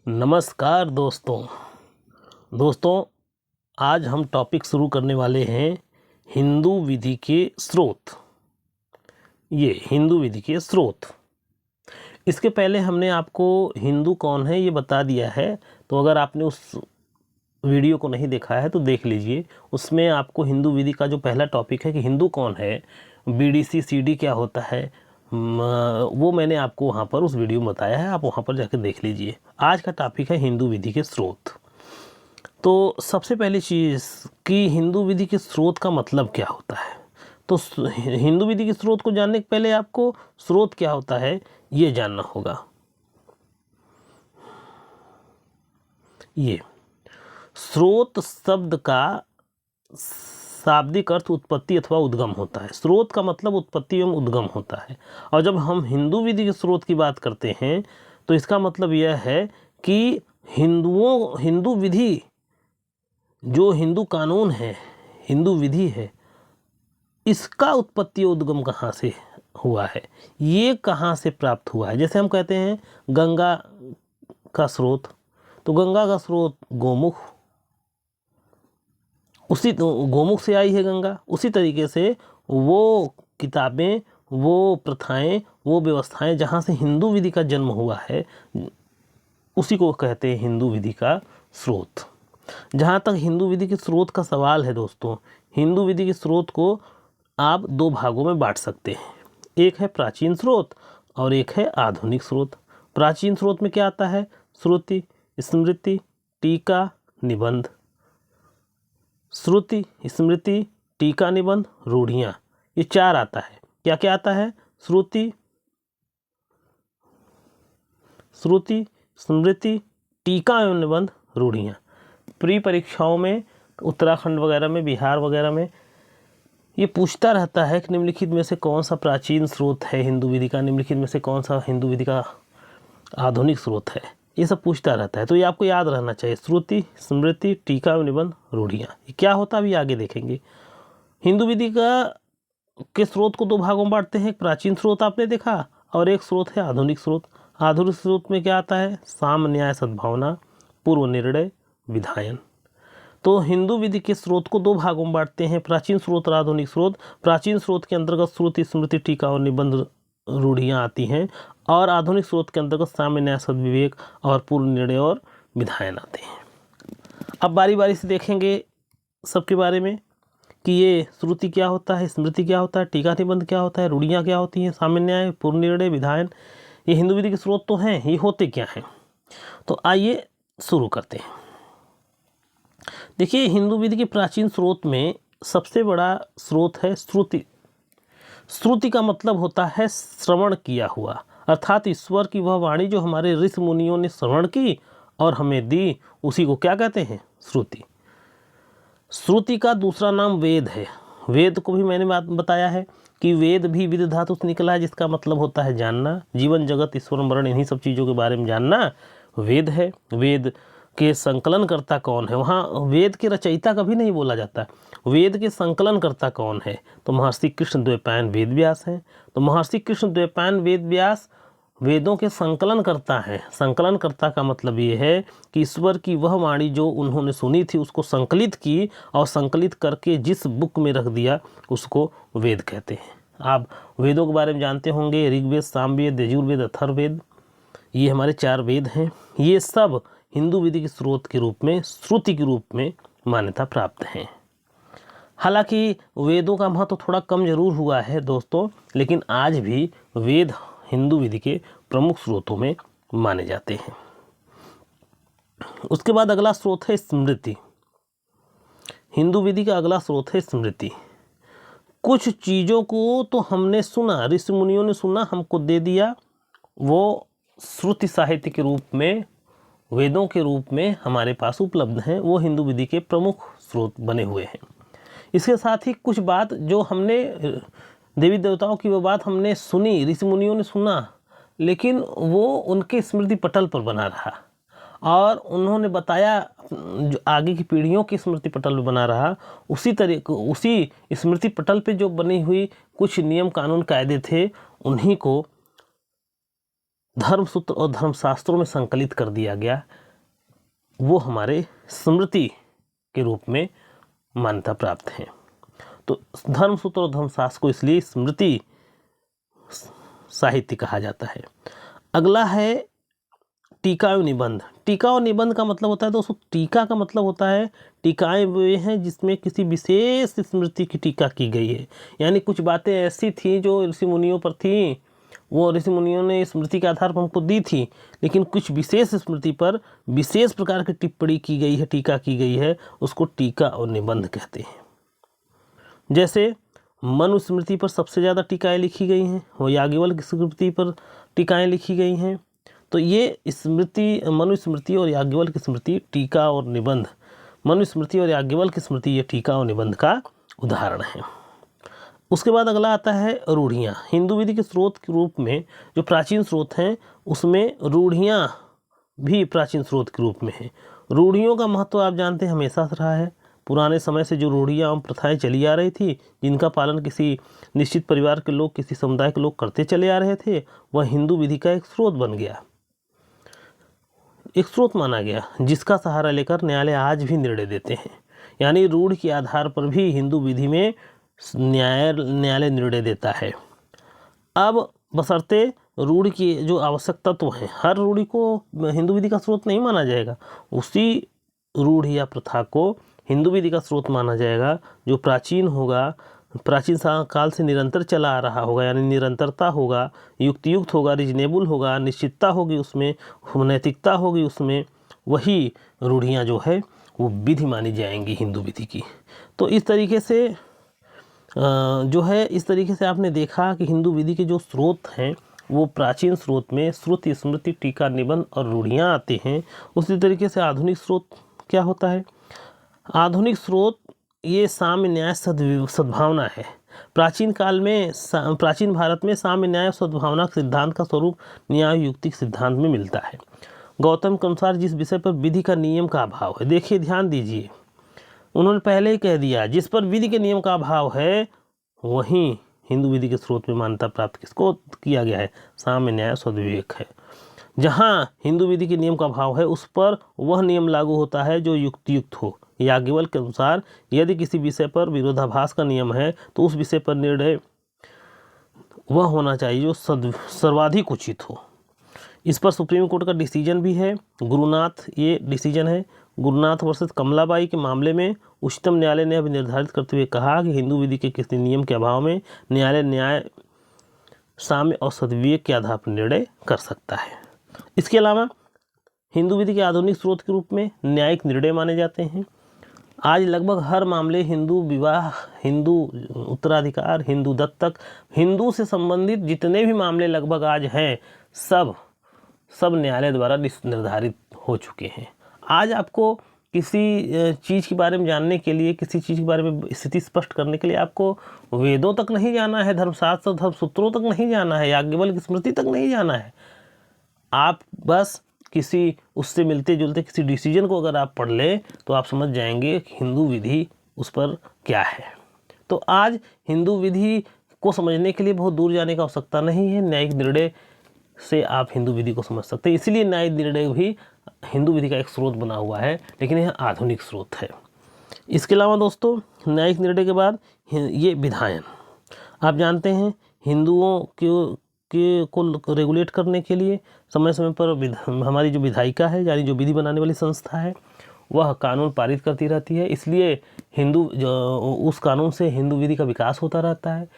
नमस्कार दोस्तों, आज हम टॉपिक शुरू करने वाले हैं हिंदू विधि के स्रोत। ये हिंदू विधि के स्रोत, इसके पहले हमने आपको हिंदू कौन है ये बता दिया है। तो अगर आपने उस वीडियो को नहीं देखा है तो देख लीजिए। उसमें आपको हिंदू विधि का जो पहला टॉपिक है कि हिंदू कौन है, बीडीसी सीडी क्या होता है, वो मैंने आपको वहाँ पर उस वीडियो में बताया है। आप वहाँ पर जाकर देख लीजिए। आज का टॉपिक है हिंदू विधि के स्रोत। तो सबसे पहली चीज़ कि हिंदू विधि के स्रोत का मतलब क्या होता है। तो हिंदू विधि के स्रोत को जानने के पहले आपको स्रोत क्या होता है ये जानना होगा। ये स्रोत शब्द का शाब्दिक अर्थ उत्पत्ति अथवा उद्गम होता है। स्रोत का मतलब उत्पत्ति एवं उद्गम होता है। और जब हम हिंदू विधि के स्रोत की बात करते हैं तो इसका मतलब यह है कि हिंदू विधि, जो हिंदू कानून है, हिंदू विधि है, इसका उत्पत्ति उद्गम कहाँ से हुआ है, ये कहाँ से प्राप्त हुआ है। जैसे हम कहते हैं गंगा का स्रोत, तो गंगा का स्रोत गोमुख, उसी गोमुख से आई है गंगा। उसी तरीके से वो किताबें, वो प्रथाएं, वो व्यवस्थाएं जहाँ से हिंदू विधि का जन्म हुआ है, उसी को कहते हैं हिंदू विधि का स्रोत। जहाँ तक हिंदू विधि के स्रोत का सवाल है दोस्तों, हिंदू विधि के स्रोत को आप दो भागों में बांट सकते हैं। एक है प्राचीन स्रोत और एक है आधुनिक स्रोत। प्राचीन स्रोत में क्या आता है? श्रुति, स्मृति, टीका, निबंध। श्रुति, स्मृति, टीका, निबंध, रूढ़ियाँ, ये चार आता है। क्या क्या आता है? श्रुति, स्मृति, टीका एवं निबंध, रूढ़ियाँ। प्री परीक्षाओं में उत्तराखंड वगैरह में, बिहार वगैरह में ये पूछता रहता है कि निम्नलिखित में से कौन सा प्राचीन स्रोत है हिंदू विधि का, निम्नलिखित में से कौन सा हिंदू विधि का आधुनिक स्रोत है, ये सब पूछता रहता है। तो ये आपको याद रहना चाहिए। श्रुति, स्मृति, टीका एवं निबंध, रूढ़ियाँ, ये क्या होता है अभी आगे देखेंगे। हिंदू विधि के स्रोत को दो भागों में बांटते हैं। एक प्राचीन स्रोत आपने देखा और एक स्रोत है आधुनिक स्रोत। आधुनिक स्रोत में क्या आता है? साम, न्याय, सद्भावना, पूर्व निर्णय, विधायन। तो हिंदू विधि के स्रोत को दो भागों में बांटते हैं, प्राचीन स्रोत और आधुनिक स्रोत। प्राचीन स्रोत के अंतर्गत श्रुति, स्मृति, टीका और निबंध, रूढ़ियाँ आती हैं, और आधुनिक स्रोत के अंतर्गत साम्य, न्याय, सद्विवेक और पूर्व निर्णय और विधायन आते हैं। अब बारी बारी से देखेंगे सबके बारे में कि ये श्रुति क्या होता है, स्मृति क्या होता है, टीका निबंध क्या होता है, रूढ़ियाँ क्या होती हैं, साम्य न्याय, पूर्व निर्णय, विधायन, ये हिंदू विधि के स्रोत तो हैं। ये होते क्या हैं? तो आइए शुरू करते हैं। देखिए, हिंदू विधि के प्राचीन स्रोत में सबसे बड़ा स्रोत है श्रुति। श्रुति का मतलब होता है श्रवण किया हुआ, अर्थात ईश्वर की वह वाणी जो हमारे ऋषि मुनियों ने श्रवण की और हमें दी, उसी को क्या कहते हैं? श्रुति। श्रुति का दूसरा नाम वेद है। वेद को भी मैंने बताया है कि वेद भी विद धातु से निकला है, जिसका मतलब होता है जानना। जीवन, जगत, ईश्वर, मरण, इन्हीं सब चीज़ों के बारे में जानना वेद है। वेद के संकलनकर्ता कौन है? वहाँ वेद के रचयिता कभी नहीं बोला जाता। वेद के संकलनकर्ता कौन है? तो महर्षि कृष्ण द्वैपायन वेद व्यास हैं। तो महर्षि कृष्ण द्वैपायन वेद व्यास वेदों के संकलनकर्ता हैं। संकलनकर्ता का मतलब ये है कि ईश्वर की वह वाणी जो उन्होंने सुनी थी उसको संकलित की और संकलित करके जिस बुक में रख दिया उसको वेद कहते हैं। आप वेदों के बारे में जानते होंगे, ऋग्वेद, सामवेद, यजुर्वेद, अथर्ववेद, ये हमारे चार वेद हैं। ये सब हिंदू विधि के स्रोत के रूप में, श्रुति के रूप में मान्यता प्राप्त हैं। हालांकि वेदों का महत्व थोड़ा कम जरूर हुआ है दोस्तों, लेकिन आज भी वेद हिंदू विधि के प्रमुख स्रोतों में माने जाते हैं। उसके बाद अगला स्रोत है स्मृति। हिंदू विधि का अगला स्रोत है स्मृति। कुछ चीज़ों को तो हमने सुना, ऋषि मुनियों ने सुना, हमको दे दिया, वो श्रुति साहित्य के रूप में, वेदों के रूप में हमारे पास उपलब्ध हैं। वो हिंदू विधि के प्रमुख स्रोत बने हुए हैं। इसके साथ ही कुछ बात जो हमने देवी देवताओं की वो बात हमने सुनी, ऋषि मुनियों ने सुना, लेकिन वो उनके स्मृति पटल पर बना रहा और उन्होंने बताया, जो आगे की पीढ़ियों की स्मृति पटल पर बना रहा। उसी स्मृति पटल पे जो बनी हुई कुछ नियम, कानून, कायदे थे, उन्हीं को धर्मसूत्र और धर्मशास्त्रों में संकलित कर दिया गया, वो हमारे स्मृति के रूप में मान्यता प्राप्त हैं। तो धर्मसूत्र और धर्मशास्त्र को इसलिए स्मृति साहित्य कहा जाता है। अगला है टीका और निबंध। टीका और निबंध का मतलब होता है दोस्तों, टीका का मतलब होता है, टीकाएं वे हैं जिसमें किसी विशेष स्मृति की टीका की गई है। यानी कुछ बातें ऐसी थी जो ऋषि मुनियों पर थी, वो ऋषि मुनियों ने स्मृति के आधार पर हमको दी थी, लेकिन कुछ विशेष स्मृति पर विशेष प्रकार की टिप्पणी की गई है, टीका की गई है, उसको टीका और निबंध कहते हैं। जैसे मनुस्मृति पर सबसे ज़्यादा टीकाएँ लिखी गई हैं, वो याज्ञवल्क्य स्मृति पर टीकाएँ लिखी गई हैं। तो ये स्मृति, मनुस्मृति और याज्ञवल्क्य स्मृति, टीका और निबंध, मनुस्मृति और याज्ञवल्क्य स्मृति, ये टीका और निबंध का उदाहरण है। उसके बाद अगला आता है रूढ़ियाँ। हिंदू विधि के स्रोत के रूप में जो प्राचीन स्रोत हैं उसमें रूढ़ियाँ भी प्राचीन स्रोत के रूप में हैं। रूढ़ियों का महत्व आप जानते हैं हमेशा से रहा है। पुराने समय से जो रूढ़ियाँ एवं प्रथाएँ चली आ रही थी, जिनका पालन किसी निश्चित परिवार के लोग, किसी समुदाय के लोग करते चले आ रहे थे, वह हिंदू विधि का एक स्रोत बन गया, एक स्रोत माना गया, जिसका सहारा लेकर न्यायालय आज भी निर्णय देते हैं। यानी रूढ़ के आधार पर भी हिंदू विधि में न्यायालय निर्णय देता है। अब बशर्ते रूढ़ की जो आवश्यक तत्व हैं, हर रूढ़ी को हिंदू विधि का स्रोत नहीं माना जाएगा, उसी रूढ़ या प्रथा को हिंदू विधि का स्रोत माना जाएगा जो प्राचीन होगा, प्राचीन काल से निरंतर चला आ रहा होगा, यानी निरंतरता होगा, युक्त होगा, रिजनेबल होगा, निश्चितता होगी उसमें, नैतिकता होगी उसमें, वही रूढ़ियाँ जो है वो विधि मानी जाएंगी हिंदू विधि की। तो इस तरीके से जो है, इस तरीके से आपने देखा कि हिंदू विधि के जो स्रोत हैं वो प्राचीन स्रोत में श्रुति, स्मृति, टीका, निबंध और रूढ़ियाँ आते हैं। उसी तरीके से आधुनिक स्रोत क्या होता है? आधुनिक स्रोत ये साम्य न्याय सद्भावना है। प्राचीन काल में प्राचीन भारत में साम्य न्याय सद्भावना सिद्धांत का स्वरूप न्याय युक्तिक सिद्धांत में मिलता है। गौतम के अनुसार जिस विषय पर विधि का नियम का अभाव है, देखिए ध्यान दीजिए, उन्होंने पहले ही कह दिया, जिस पर विधि के नियम का अभाव है वहीं हिंदू विधि के स्रोत में मान्यता प्राप्त किसको किया गया है? साम्य न्याय सद्विवेक है। जहाँ हिंदू विधि के नियम का अभाव है उस पर वह नियम लागू होता है जो युक्त हो। याज्ञवल्क्य के अनुसार यदि किसी विषय पर विरोधाभास का नियम है तो उस विषय पर निर्णय वह होना चाहिए जो सर्वाधिक उचित हो। इस पर सुप्रीम कोर्ट का डिसीजन भी है, गुरुनाथ ये डिसीजन है। गुरुनाथ वर्सेस कमलाबाई के मामले में उच्चतम न्यायालय ने अभी निर्धारित करते हुए कहा कि हिंदू विधि के किसी नियम के अभाव में न्यायालय न्याय, साम्य और सद्विवेक के आधार पर निर्णय कर सकता है। इसके अलावा हिंदू विधि के आधुनिक स्रोत के रूप में न्यायिक निर्णय माने जाते हैं। आज लगभग हर मामले, हिंदू विवाह, हिंदू उत्तराधिकार, हिंदू दत्तक, हिंदू से संबंधित जितने भी मामले लगभग आज हैं, सब न्यायालय द्वारा निर्धारित हो चुके हैं। आज आपको किसी चीज़ के बारे में जानने के लिए, किसी चीज़ के बारे में स्थिति स्पष्ट करने के लिए आपको वेदों तक नहीं जाना है, धर्मशास्त्र, धर्मसूत्रों तक नहीं जाना है, याज्ञवल्क्य स्मृति तक नहीं जाना है। आप बस किसी उससे मिलते जुलते किसी डिसीजन को अगर आप पढ़ लें तो आप समझ जाएंगे कि हिंदू विधि उस पर क्या है। तो आज हिंदू विधि को समझने के लिए बहुत दूर जाने की आवश्यकता नहीं है, न्यायिक निर्णय से आप हिंदू विधि को समझ सकते हैं। इसीलिए न्यायिक निर्णय भी हिंदू विधि का एक स्रोत बना हुआ है, लेकिन यह आधुनिक स्रोत है। इसके अलावा दोस्तों, न्यायिक निर्णय के बाद ये विधायन, आप जानते हैं हिंदुओं को रेगुलेट करने के लिए समय समय पर हमारी जो विधायिका है, यानी जो विधि बनाने वाली संस्था है, वह कानून पारित करती रहती है। इसलिए उस कानून से हिंदू विधि का विकास होता रहता है।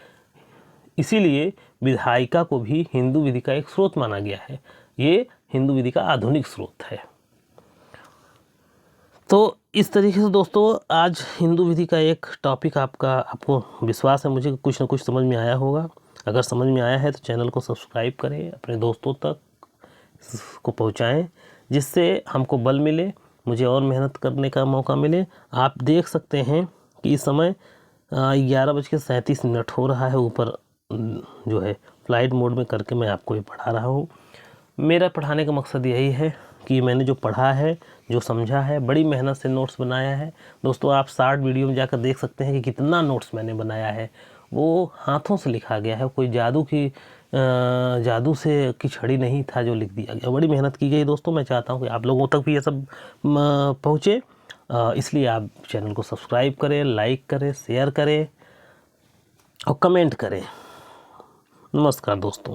इसीलिए विधायिका को भी हिंदू विधि का एक स्रोत माना गया है। ये हिंदू विधि का आधुनिक स्रोत है। तो इस तरीके से दोस्तों आज हिंदू विधि का एक टॉपिक आपको विश्वास है मुझे कुछ ना कुछ समझ में आया होगा। अगर समझ में आया है तो चैनल को सब्सक्राइब करें, अपने दोस्तों तक को पहुंचाएं, जिससे हमको बल मिले, मुझे और मेहनत करने का मौका मिले। आप देख सकते हैं कि इस समय 11:37 हो रहा है। ऊपर जो है फ्लाइट मोड में करके मैं आपको ये पढ़ा रहा हूँ। मेरा पढ़ाने का मकसद यही है कि मैंने जो पढ़ा है, जो समझा है, बड़ी मेहनत से नोट्स बनाया है। दोस्तों आप शॉर्ट वीडियो में जाकर देख सकते हैं कि कितना नोट्स मैंने बनाया है। वो हाथों से लिखा गया है, कोई जादू की जादू से की छड़ी नहीं था जो लिख दिया गया। बड़ी मेहनत की गई दोस्तों। मैं चाहता हूँ कि आप लोगों तक भी ये सब पहुँचे, इसलिए आप चैनल को सब्सक्राइब करें, लाइक करें, शेयर करें और कमेंट करें। नमस्कार दोस्तों।